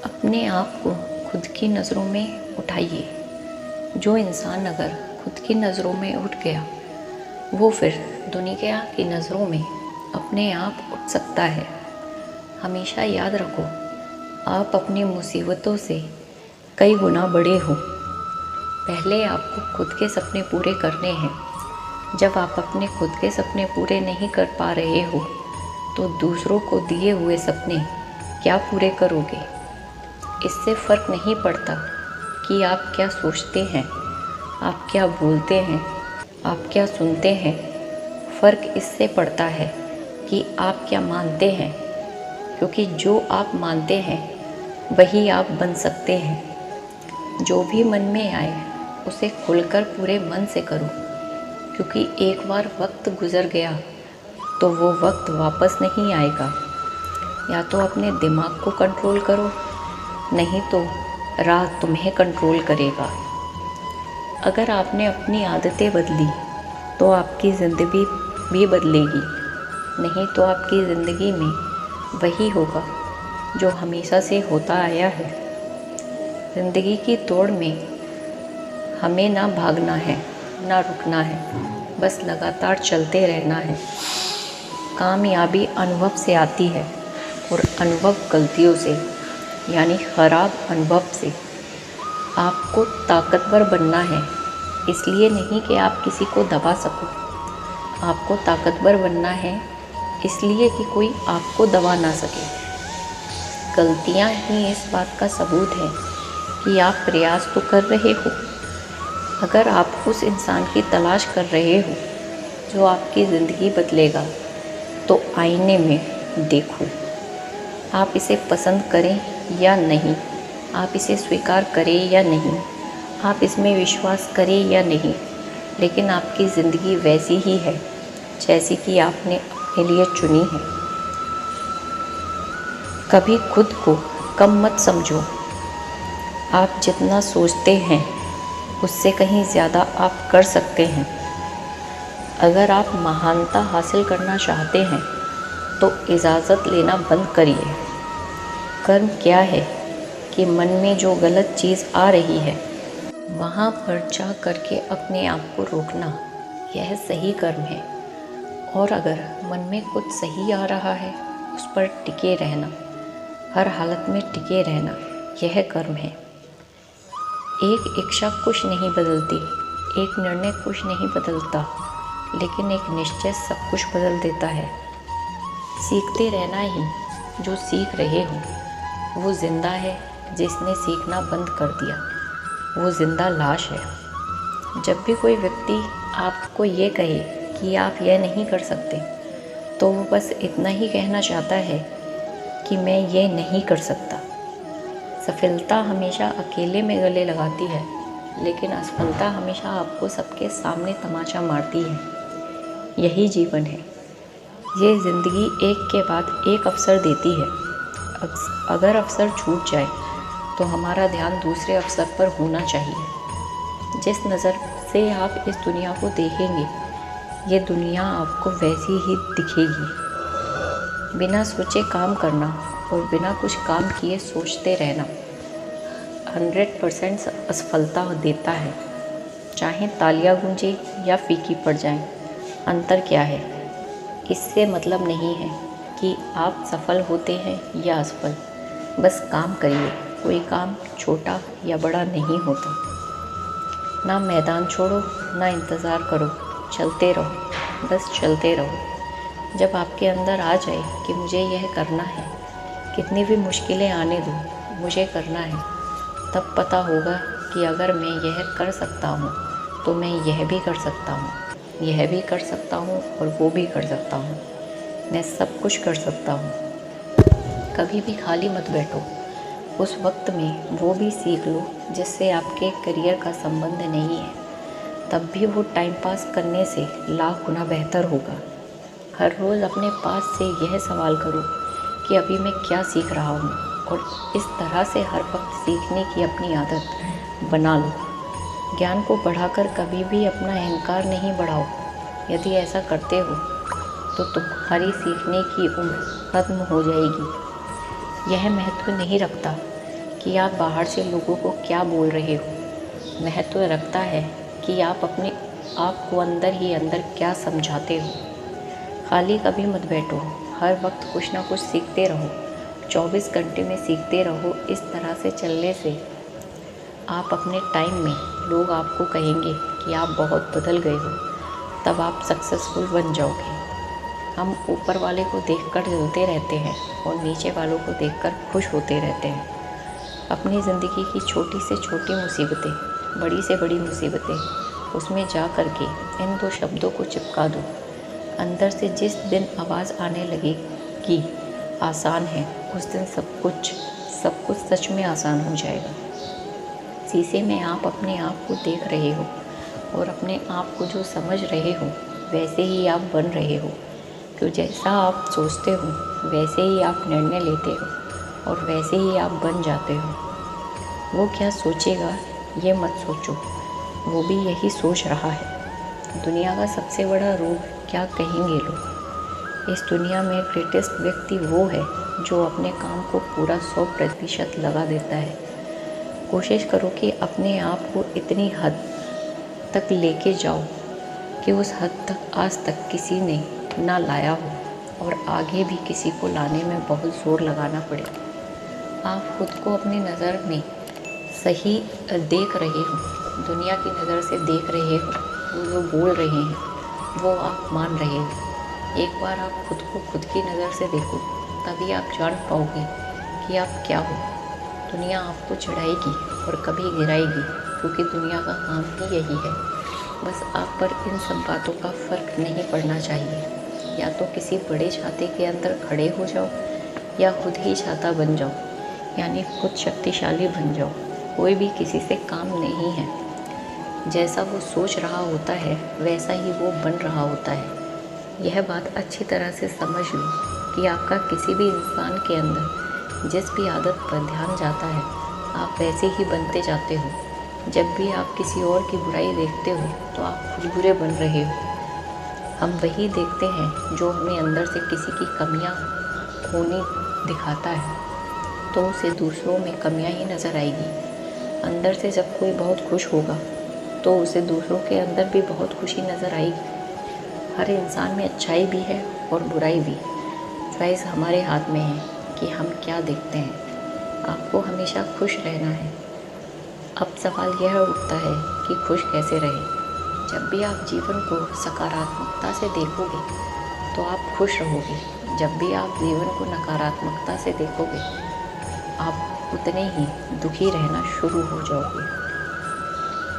अपने आप को खुद की नज़रों में उठाइए। जो इंसान अगर खुद की नज़रों में उठ गया, वो फिर दुनिया की नज़रों में अपने आप उठ सकता है। हमेशा याद रखो, आप अपनी मुसीबतों से कई गुना बड़े हो। पहले आपको खुद के सपने पूरे करने हैं। जब आप अपने खुद के सपने पूरे नहीं कर पा रहे हो, तो दूसरों को दिए हुए सपने क्या पूरे करोगे? इससे फ़र्क नहीं पड़ता कि आप क्या सोचते हैं, आप क्या बोलते हैं, आप क्या सुनते हैं। फ़र्क इससे पड़ता है कि आप क्या मानते हैं, क्योंकि जो आप मानते हैं वही आप बन सकते हैं। जो भी मन में आए उसे खुलकर पूरे मन से करो, क्योंकि एक बार वक्त गुज़र गया तो वो वक्त वापस नहीं आएगा। या तो अपने दिमाग को कंट्रोल करो, नहीं तो राह तुम्हें कंट्रोल करेगा। अगर आपने अपनी आदतें बदली तो आपकी ज़िंदगी भी बदलेगी, नहीं तो आपकी ज़िंदगी में वही होगा जो हमेशा से होता आया है। ज़िंदगी की दौड़ में हमें ना भागना है, ना रुकना है, बस लगातार चलते रहना है। कामयाबी अनुभव से आती है और अनुभव गलतियों से, यानी ख़राब अनुभव से। आपको ताकतवर बनना है, इसलिए नहीं कि आप किसी को दबा सको। आपको ताकतवर बनना है इसलिए कि कोई आपको दबा ना सके। गलतियाँ ही इस बात का सबूत है कि आप प्रयास तो कर रहे हो। अगर आप उस इंसान की तलाश कर रहे हो जो आपकी ज़िंदगी बदलेगा, तो आईने में देखो। आप इसे पसंद करें या नहीं, आप इसे स्वीकार करें या नहीं, आप इसमें विश्वास करें या नहीं, लेकिन आपकी ज़िंदगी वैसी ही है जैसी कि आपने अपने लिए चुनी है। कभी खुद को कम मत समझो। आप जितना सोचते हैं उससे कहीं ज़्यादा आप कर सकते हैं। अगर आप महानता हासिल करना चाहते हैं तो इजाज़त लेना बंद करिए। कर्म क्या है कि मन में जो गलत चीज़ आ रही है वहाँ पर जा करके अपने आप को रोकना, यह सही कर्म है। और अगर मन में कुछ सही आ रहा है उस पर टिके रहना, हर हालत में टिके रहना, यह कर्म है। एक इच्छा कुछ नहीं बदलती, एक निर्णय कुछ नहीं बदलता, लेकिन एक निश्चय सब कुछ बदल देता है। सीखते रहना ही जो सीख रहे हो, वो जिंदा है। जिसने सीखना बंद कर दिया वो जिंदा लाश है। जब भी कोई व्यक्ति आपको ये कहे कि आप यह नहीं कर सकते, तो वो बस इतना ही कहना चाहता है कि मैं ये नहीं कर सकता। सफलता हमेशा अकेले में गले लगाती है, लेकिन असफलता हमेशा आपको सबके सामने तमाचा मारती है। यही जीवन है। ये ज़िंदगी एक के बाद एक अवसर देती है। अगर अवसर छूट जाए तो हमारा ध्यान दूसरे अवसर पर होना चाहिए। जिस नज़र से आप इस दुनिया को देखेंगे, ये दुनिया आपको वैसी ही दिखेगी। बिना सोचे काम करना और बिना कुछ काम किए सोचते रहना 100% असफलता देता है। चाहे तालियां गूंजे या फीकी पड़ जाएं, अंतर क्या है? इससे मतलब नहीं है कि आप सफल होते हैं या असफल। बस काम करिए। कोई काम छोटा या बड़ा नहीं होता। ना मैदान छोड़ो, ना इंतज़ार करो, चलते रहो, बस चलते रहो। जब आपके अंदर आ जाए कि मुझे यह करना है, कितनी भी मुश्किलें आने दो, मुझे करना है, तब पता होगा कि अगर मैं यह कर सकता हूँ तो मैं यह भी कर सकता हूँ, यह भी कर सकता हूँ और वो भी कर सकता हूँ। मैं सब कुछ कर सकता हूँ। कभी भी खाली मत बैठो। उस वक्त में वो भी सीख लो जिससे आपके करियर का संबंध नहीं है, तब भी वो टाइम पास करने से लाख गुना बेहतर होगा। हर रोज़ अपने पास से यह सवाल करो कि अभी मैं क्या सीख रहा हूँ, और इस तरह से हर वक्त सीखने की अपनी आदत बना लो। ज्ञान को बढ़ाकर कभी भी अपना अहंकार नहीं बढ़ाओ। यदि ऐसा करते हो तो तुम्हारी सीखने की उम्र खत्म हो जाएगी। यह महत्व नहीं रखता कि आप बाहर से लोगों को क्या बोल रहे हो। महत्व रखता है कि आप अपने आप को अंदर ही अंदर क्या समझाते हो। खाली कभी मत बैठो, हर वक्त कुछ ना कुछ सीखते रहो। 24 घंटे में सीखते रहो। इस तरह से चलने से आप अपने टाइम में लोग आपको कहेंगे कि आप बहुत बदल गए हो, तब आप सक्सेसफुल बन जाओगे। हम ऊपर वाले को देखकर जलते रहते हैं और नीचे वालों को देखकर खुश होते रहते हैं। अपनी ज़िंदगी की छोटी से छोटी मुसीबतें, बड़ी से बड़ी मुसीबतें, उसमें जा कर के इन 2 शब्दों को चिपका दो। अंदर से जिस दिन आवाज़ आने लगेगी आसान है, उस दिन सब कुछ सच में आसान हो जाएगा। शीशे में आप अपने आप को देख रहे हो और अपने आप को जो समझ रहे हो वैसे ही आप बन रहे हो। क्यों जैसा आप सोचते हो वैसे ही आप निर्णय लेते हो और वैसे ही आप बन जाते हो। वो क्या सोचेगा ये मत सोचो, वो भी यही सोच रहा है। दुनिया का सबसे बड़ा रोग क्या कहेंगे लोग। इस दुनिया में ग्रेटेस्ट व्यक्ति वो है जो अपने काम को पूरा 100% लगा देता है। कोशिश करो कि अपने आप को इतनी हद तक लेके जाओ कि उस हद तक आज तक किसी ने ना लाया हो और आगे भी किसी को लाने में बहुत ज़ोर लगाना पड़े। आप खुद को अपनी नज़र में सही देख रहे हो, दुनिया की नज़र से देख रहे हो, वो जो बोल रहे हैं वो आप मान रहे हो। एक बार आप खुद को खुद की नज़र से देखो, तभी आप जान पाओगे कि आप क्या हो। दुनिया आपको चढ़ाएगी और कभी गिराएगी, क्योंकि दुनिया का काम ही यही है। बस आप पर इन सब बातों का फ़र्क नहीं पड़ना चाहिए। या तो किसी बड़े छाते के अंदर खड़े हो जाओ या खुद ही छाता बन जाओ, यानी खुद शक्तिशाली बन जाओ। कोई भी किसी से काम नहीं है। जैसा वो सोच रहा होता है वैसा ही वो बन रहा होता है। यह बात अच्छी तरह से समझ लो कि आपका किसी भी इंसान के अंदर जिस भी आदत पर ध्यान जाता है, आप वैसे ही बनते जाते हो। जब भी आप किसी और की बुराई देखते हो तो आप खुद बुरे बन रहे हो। हम वही देखते हैं जो हमें अंदर से किसी की कमियां होनी दिखाता है, तो उसे दूसरों में कमियां ही नज़र आएगी। अंदर से जब कोई बहुत खुश होगा तो उसे दूसरों के अंदर भी बहुत खुशी नज़र आएगी। हर इंसान में अच्छाई भी है और बुराई भी। चॉइस हमारे हाथ में है कि हम क्या देखते हैं। आपको हमेशा खुश रहना है। अब सवाल यह उठता है कि खुश कैसे रहें। जब भी आप जीवन को सकारात्मकता से देखोगे तो आप खुश रहोगे। जब भी आप जीवन को नकारात्मकता से देखोगे, आप उतने ही दुखी रहना शुरू हो जाओगे।